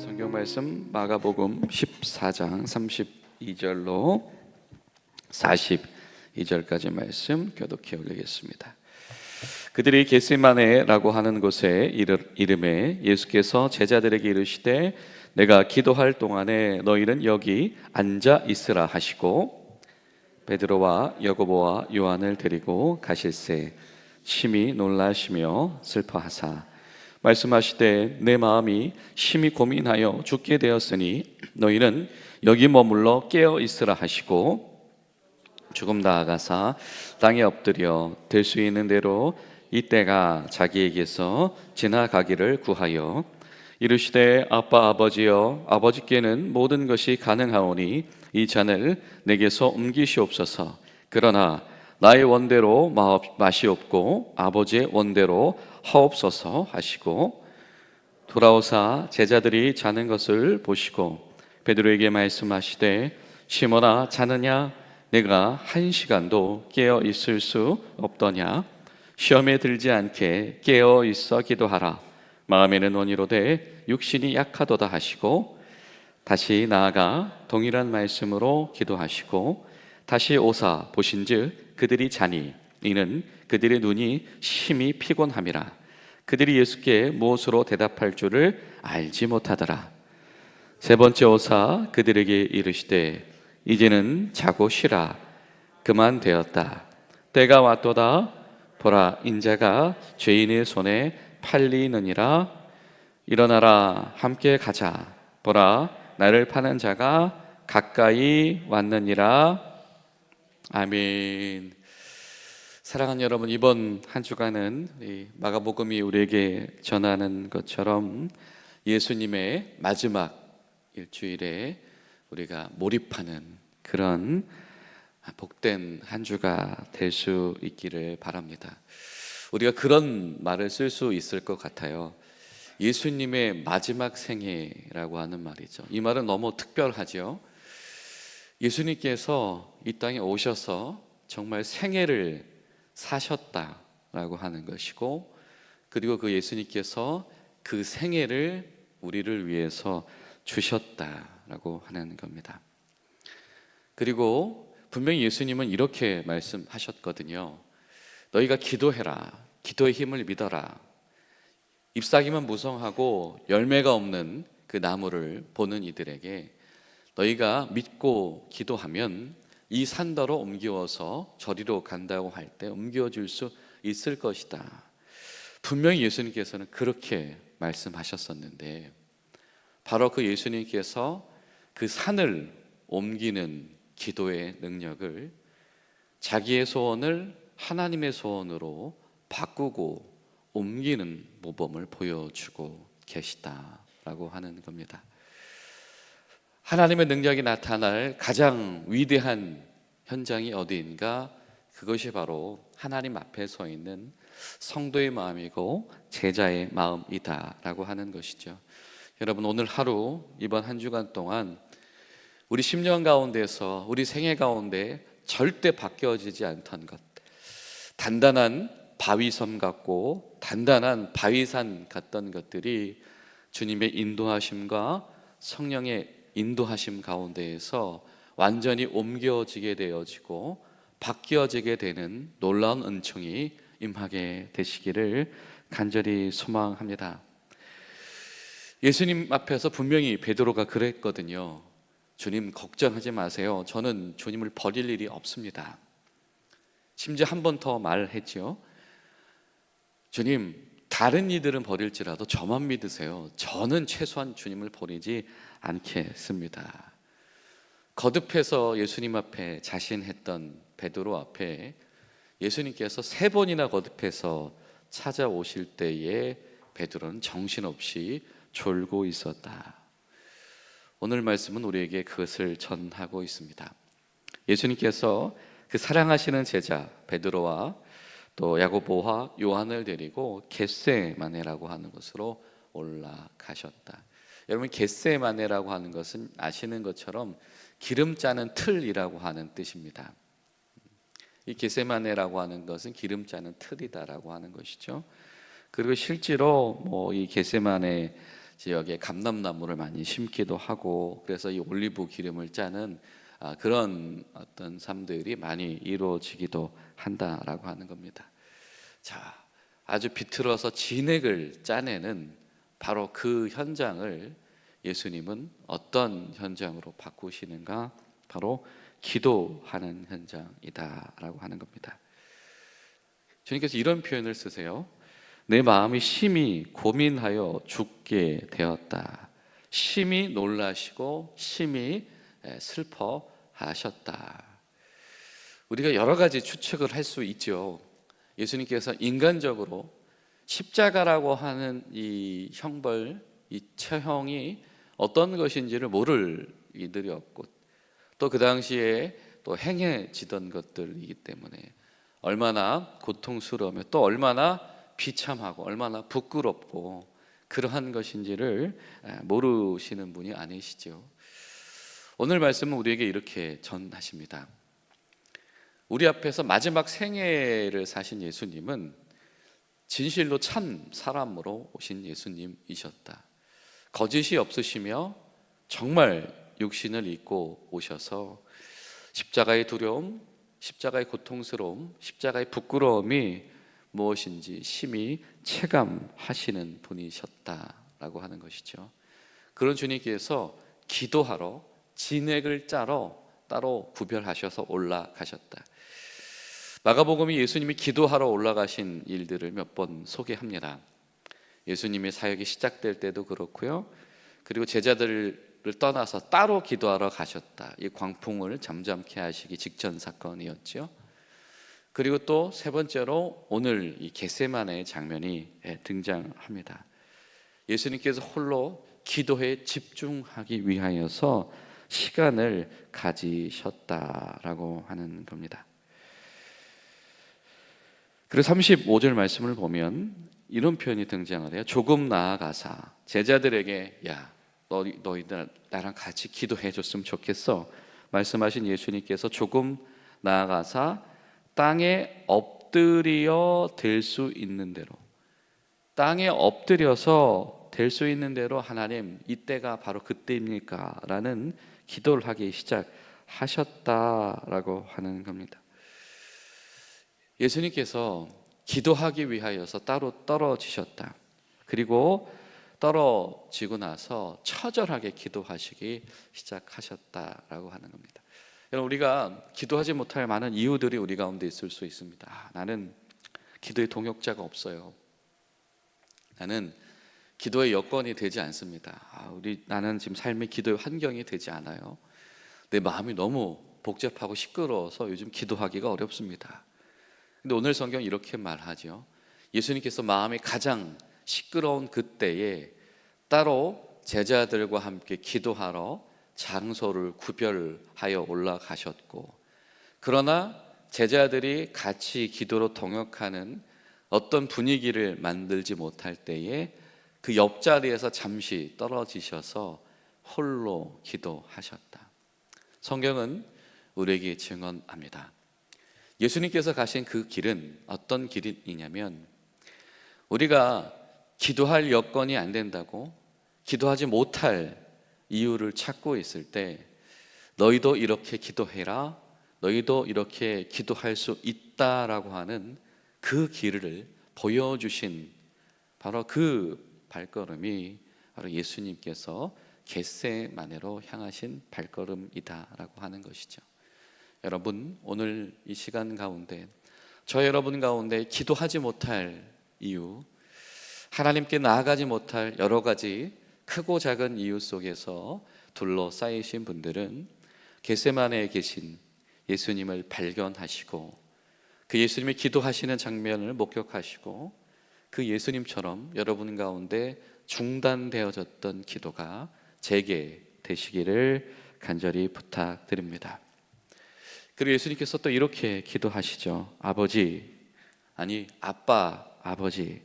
성경 말씀 마가복음 14장 32절로 42절까지 말씀 교독해 올리겠습니다. 그들이 겟세마네라고 하는 곳에 이름에 예수께서 제자들에게 이르시되 내가 기도할 동안에 너희는 여기 앉아 있으라 하시고 베드로와 야고보와 요한을 데리고 가실새 심히 놀라시며 슬퍼하사 말씀하시되 내 마음이 심히 고민하여 죽게 되었으니 너희는 여기 머물러 깨어 있으라 하시고 조금 나아가사 땅에 엎드려 될 수 있는 대로 이때가 자기에게서 지나가기를 구하여 이르시되 아빠 아버지여 아버지께는 모든 것이 가능하오니 이 잔을 내게서 옮기시옵소서. 그러나 나의 원대로 마시옵고 아버지의 원대로 하옵소서 하시고 돌아오사 제자들이 자는 것을 보시고 베드로에게 말씀하시되 시몬아 자느냐 내가 1시간도 깨어 있을 수 없더냐 시험에 들지 않게 깨어 있어 기도하라 마음에는 원이로되 육신이 약하도다 하시고 다시 나아가 동일한 말씀으로 기도하시고 다시 오사 보신즉 그들이 자니 이는 그들의 눈이 심히 피곤함이라 그들이 예수께 무엇으로 대답할 줄을 알지 못하더라. 세 번째 오사 그들에게 이르시되 이제는 자고 쉬라 그만 되었다. 때가 왔도다. 보라 인자가 죄인의 손에 팔리느니라. 일어나라 함께 가자. 보라 나를 파는 자가 가까이 왔느니라. 아멘. 사랑하는 여러분, 이번 한 주간은 이 마가복음이 우리에게 전하는 것처럼 예수님의 마지막 일주일에 우리가 몰입하는 그런 복된 한 주가 될 수 있기를 바랍니다. 우리가 그런 말을 쓸 수 있을 것 같아요. 예수님의 마지막 생애라고 하는 말이죠. 이 말은 너무 특별하죠. 예수님께서 이 땅에 오셔서 정말 생애를 사셨다라고 하는 것이고, 그리고 그 예수님께서 그 생애를 우리를 위해서 주셨다라고 하는 겁니다. 그리고 분명히 예수님은 이렇게 말씀하셨거든요. 너희가 기도해라. 기도의 힘을 믿어라. 잎사귀만 무성하고 열매가 없는 그 나무를 보는 이들에게 너희가 믿고 기도하면 이 산더러 옮겨서 저리로 간다고 할 때 옮겨줄 수 있을 것이다. 분명히 예수님께서는 그렇게 말씀하셨었는데 바로 그 예수님께서 그 산을 옮기는 기도의 능력을 자기의 소원을 하나님의 소원으로 바꾸고 옮기는 모범을 보여주고 계시다라고 하는 겁니다. 하나님의 능력이 나타날 가장 위대한 현장이 어디인가? 그것이 바로 하나님 앞에 서 있는 성도의 마음이고 제자의 마음이다라고 하는 것이죠. 여러분, 오늘 하루 이번 한 주간 동안 우리 심령 가운데서 우리 생애 가운데 절대 바뀌어지지 않던 것, 단단한 바위섬 같고 단단한 바위산 같던 것들이 주님의 인도하심과 성령의 인도하심 가운데에서 완전히 옮겨지게 되어지고 바뀌어지게 되는 놀라운 은총이 임하게 되시기를 간절히 소망합니다. 예수님 앞에서 분명히 베드로가 그랬거든요. 주님 걱정하지 마세요. 저는 주님을 버릴 일이 없습니다. 심지어 한 번 더 말했죠. 주님, 다른 이들은 버릴지라도 저만 믿으세요. 저는 최소한 주님을 버리지 않겠습니다. 거듭해서 예수님 앞에 자신했던 베드로 앞에 예수님께서 3번이나 거듭해서 찾아오실 때에 베드로는 정신없이 졸고 있었다. 오늘 말씀은 우리에게 그것을 전하고 있습니다. 예수님께서 그 사랑하시는 제자 베드로와 또 야고보와 요한을 데리고 겟세마네라고 하는 곳으로 올라가셨다. 여러분, 겟세마네라고 하는 것은 아시는 것처럼 기름 짜는 틀이라고 하는 뜻입니다. 이 겟세마네라고 하는 것은 기름 짜는 틀이다라고 하는 것이죠. 그리고 실제로 이 겟세마네 지역에 감람나무를 많이 심기도 하고, 그래서 이 올리브 기름을 짜는 그런 어떤 삶들이 많이 이루어지기도 한다라고 하는 겁니다. 자, 아주 비틀어서 진액을 짜내는 바로 그 현장을 예수님은 어떤 현장으로 바꾸시는가? 바로 기도하는 현장이다라고 하는 겁니다. 주님께서 이런 표현을 쓰세요. 내 마음이 심히 고민하여 죽게 되었다. 심히 놀라시고 심히 슬퍼하셨다. 우리가 여러 가지 추측을 할 수 있죠. 예수님께서 인간적으로 십자가라고 하는 이 형벌, 이 처형이 어떤 것인지를 모를 이들이 없고, 또 그 당시에 또 행해지던 것들이기 때문에 얼마나 고통스러우며 또 얼마나 비참하고 얼마나 부끄럽고 그러한 것인지를 모르시는 분이 아니시죠. 오늘 말씀은 우리에게 이렇게 전하십니다. 우리 앞에서 마지막 생애를 사신 예수님은 진실로 참 사람으로 오신 예수님이셨다. 거짓이 없으시며 정말 육신을 입고 오셔서 십자가의 두려움, 십자가의 고통스러움, 십자가의 부끄러움이 무엇인지 심히 체감하시는 분이셨다라고 하는 것이죠. 그런 주님께서 기도하러 진액을 짜러 따로 구별하셔서 올라가셨다. 마가복음이 예수님이 기도하러 올라가신 일들을 몇 번 소개합니다. 예수님의 사역이 시작될 때도 그렇고요. 그리고 제자들을 떠나서 따로 기도하러 가셨다. 이 광풍을 잠잠케 하시기 직전 사건이었죠. 그리고 또 세 번째로 오늘 이 겟세마네 장면이 등장합니다. 예수님께서 홀로 기도에 집중하기 위하여서 시간을 가지셨다라고 하는 겁니다. 그래서 35절 말씀을 보면 이런 표현이 등장을 해요. 조금 나아가사 제자들에게 야, 너희들 나랑 같이 기도해 줬으면 좋겠어 말씀하신 예수님께서 조금 나아가사 땅에 엎드려 될 수 있는 대로, 땅에 엎드려서 될 수 있는 대로 하나님 이때가 바로 그때입니까? 라는 기도를 하기 시작하셨다라고 하는 겁니다. 예수님께서 기도하기 위하여서 따로 떨어지셨다. 그리고 떨어지고 나서 처절하게 기도하시기 시작하셨다라고 하는 겁니다. 여러분, 우리가 기도하지 못할 많은 이유들이 우리 가운데 있을 수 있습니다. 나는 기도의 동역자가 없어요. 나는 기도의 여건이 되지 않습니다. 나는 지금 삶의 기도의 환경이 되지 않아요. 내 마음이 너무 복잡하고 시끄러워서 요즘 기도하기가 어렵습니다. 근데 오늘 성경 이렇게 말하죠. 예수님께서 마음이 가장 시끄러운 그때에 따로 제자들과 함께 기도하러 장소를 구별하여 올라가셨고, 그러나 제자들이 같이 기도로 동역하는 어떤 분위기를 만들지 못할 때에 그 옆자리에서 잠시 떨어지셔서 홀로 기도하셨다. 성경은 우리에게 증언합니다. 예수님께서 가신 그 길은 어떤 길이냐면, 우리가 기도할 여건이 안 된다고 기도하지 못할 이유를 찾고 있을 때 너희도 이렇게 기도해라, 너희도 이렇게 기도할 수 있다라고 하는 그 길을 보여주신 바로 그 발걸음이 바로 예수님께서 겟세마네로 향하신 발걸음이다라고 하는 것이죠. 여러분, 오늘 이 시간 가운데 저 여러분 가운데 기도하지 못할 이유, 하나님께 나아가지 못할 여러 가지 크고 작은 이유 속에서 둘러싸이신 분들은 겟세마네에 계신 예수님을 발견하시고 그 예수님이 기도하시는 장면을 목격하시고 그 예수님처럼 여러분 가운데 중단되어졌던 기도가 재개되시기를 간절히 부탁드립니다. 그리고 예수님께서 또 이렇게 기도하시죠. 아빠, 아버지,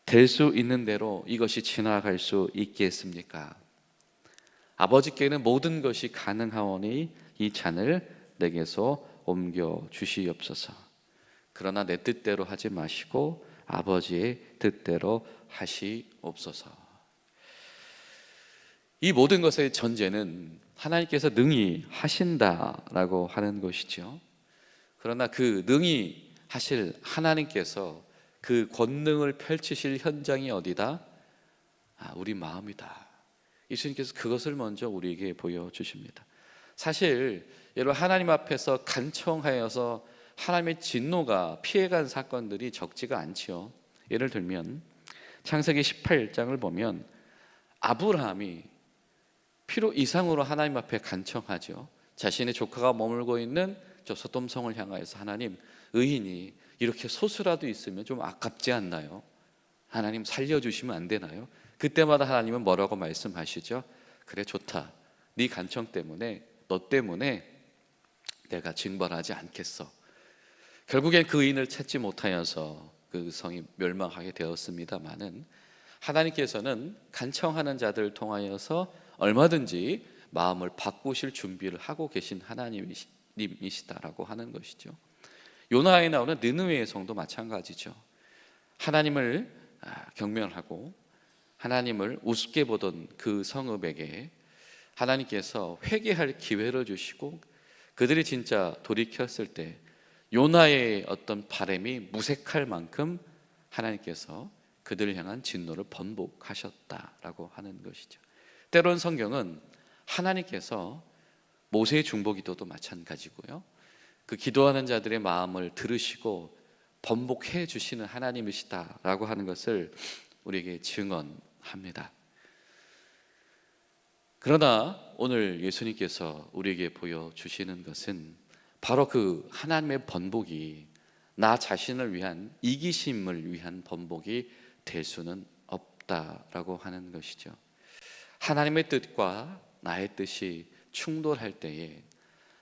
될 수 있는 대로 이것이 지나갈 수 있겠습니까? 아버지께는 모든 것이 가능하오니 이 잔을 내게서 옮겨 주시옵소서. 그러나 내 뜻대로 하지 마시고 아버지의 뜻대로 하시옵소서. 이 모든 것의 전제는 하나님께서 능히 하신다라고 하는 것이죠. 그러나 그 능히 하실 하나님께서 그 권능을 펼치실 현장이 어디다? 우리 마음이다. 예수님께서 그것을 먼저 우리에게 보여주십니다. 사실 여러분, 하나님 앞에서 간청하여서 하나님의 진노가 피해간 사건들이 적지가 않지요. 예를 들면 창세기 18장을 보면 아브라함이 필요 이상으로 하나님 앞에 간청하죠. 자신의 조카가 머물고 있는 저 소돔성을 향하여서 하나님, 의인이 이렇게 소수라도 있으면 좀 아깝지 않나요? 하나님 살려주시면 안 되나요? 그때마다 하나님은 뭐라고 말씀하시죠? 그래, 좋다. 네 간청 때문에, 너 때문에 내가 징벌하지 않겠어. 결국엔 그 의인을 찾지 못하여서 그 성이 멸망하게 되었습니다마는, 하나님께서는 간청하는 자들을 통하여서 얼마든지 마음을 바꾸실 준비를 하고 계신 하나님이시다라고 하는 것이죠. 요나에 나오는 느느웨의 성도 마찬가지죠. 하나님을 경멸하고 하나님을 우습게 보던 그 성읍에게 하나님께서 회개할 기회를 주시고, 그들이 진짜 돌이켰을 때 요나의 어떤 바람이 무색할 만큼 하나님께서 그들을 향한 진노를 번복하셨다라고 하는 것이죠. 때론 성경은 하나님께서 모세의 중보기도도 마찬가지고요, 그 기도하는 자들의 마음을 들으시고 번복해 주시는 하나님이시다라고 하는 것을 우리에게 증언합니다. 그러나 오늘 예수님께서 우리에게 보여주시는 것은 바로 그 하나님의 번복이 나 자신을 위한, 이기심을 위한 번복이 될 수는 없다라고 하는 것이죠. 하나님의 뜻과 나의 뜻이 충돌할 때에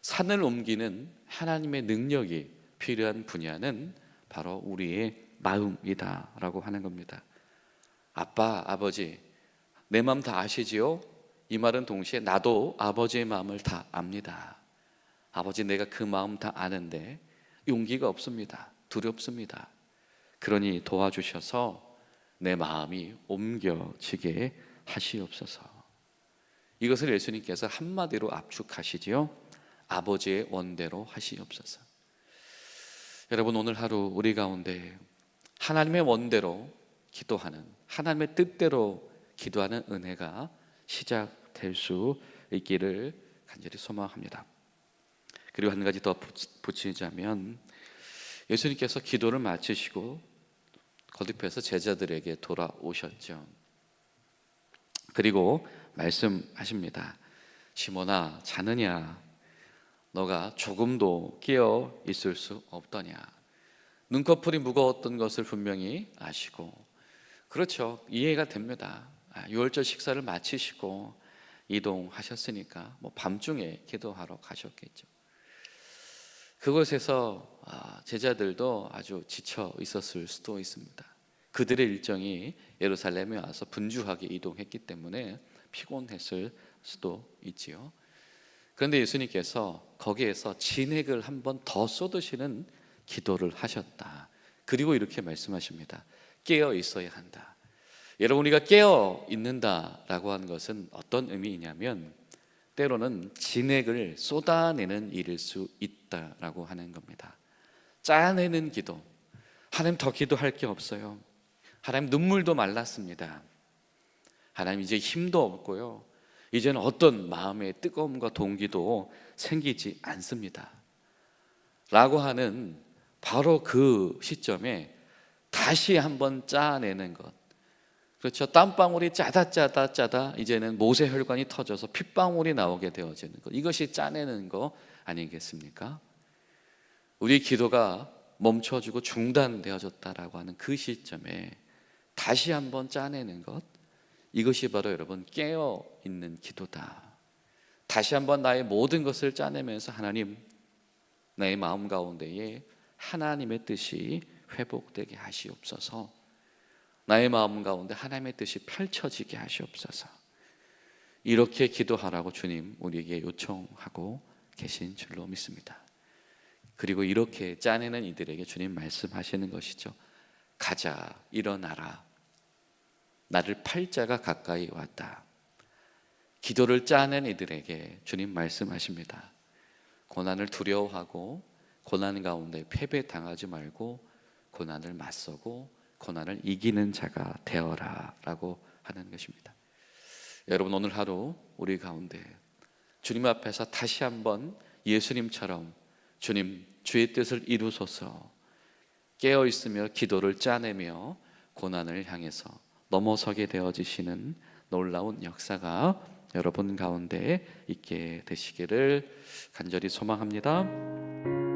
산을 옮기는 하나님의 능력이 필요한 분야는 바로 우리의 마음이다라고 하는 겁니다. 아빠, 아버지, 내 마음 다 아시지요? 이 말은 동시에 나도 아버지의 마음을 다 압니다. 아버지, 내가 그 마음 다 아는데 용기가 없습니다. 두렵습니다. 그러니 도와주셔서 내 마음이 옮겨지게 하시옵소서. 이것을 예수님께서 한마디로 압축하시지요. 아버지의 원대로 하시옵소서. 여러분, 오늘 하루 우리 가운데 하나님의 원대로 기도하는, 하나님의 뜻대로 기도하는 은혜가 시작될 수 있기를 간절히 소망합니다. 그리고 한 가지 더 붙이자면, 예수님께서 기도를 마치시고 거듭해서 제자들에게 돌아오셨죠. 그리고 말씀하십니다. 시몬아, 자느냐? 너가 조금도 깨어 있을 수 없더냐? 눈꺼풀이 무거웠던 것을 분명히 아시고, 그렇죠, 이해가 됩니다. 6월절 식사를 마치시고 이동하셨으니까 밤중에 기도하러 가셨겠죠. 그곳에서 제자들도 아주 지쳐 있었을 수도 있습니다. 그들의 일정이 예루살렘에 와서 분주하게 이동했기 때문에 피곤했을 수도 있지요. 그런데 예수님께서 거기에서 진액을 한 번 더 쏟으시는 기도를 하셨다. 그리고 이렇게 말씀하십니다. 깨어 있어야 한다. 여러분, 우리가 깨어 있는다라고 하는 것은 어떤 의미이냐면, 때로는 진액을 쏟아내는 일일 수 있다라고 하는 겁니다. 짜내는 기도. 하나님, 더 기도할 게 없어요. 하나님, 눈물도 말랐습니다. 하나님, 이제 힘도 없고요, 이제는 어떤 마음의 뜨거움과 동기도 생기지 않습니다 라고 하는 바로 그 시점에 다시 한번 짜내는 것. 그렇죠, 땀방울이 짜다 이제는 모세혈관이 터져서 핏방울이 나오게 되어지는 것. 이것이 짜내는 거 아니겠습니까? 우리 기도가 멈춰지고 중단되어졌다라고 하는 그 시점에 다시 한번 짜내는 것, 이것이 바로 여러분 깨어 있는 기도다. 다시 한번 나의 모든 것을 짜내면서 하나님, 나의 마음 가운데에 하나님의 뜻이 회복되게 하시옵소서. 나의 마음 가운데 하나님의 뜻이 펼쳐지게 하시옵소서. 이렇게 기도하라고 주님 우리에게 요청하고 계신 줄로 믿습니다. 그리고 이렇게 짜내는 이들에게 주님 말씀하시는 것이죠. 가자, 일어나라. 나를 팔 자가 가까이 왔다. 기도를 짜낸 이들에게 주님 말씀하십니다. 고난을 두려워하고 고난 가운데 패배당하지 말고 고난을 맞서고 고난을 이기는 자가 되어라 라고 하는 것입니다. 여러분, 오늘 하루 우리 가운데 주님 앞에서 다시 한번 예수님처럼 주님, 주의 뜻을 이루소서, 깨어 있으며 기도를 짜내며 고난을 향해서 넘어서게 되어지시는 놀라운 역사가 여러분 가운데 있게 되시기를 간절히 소망합니다.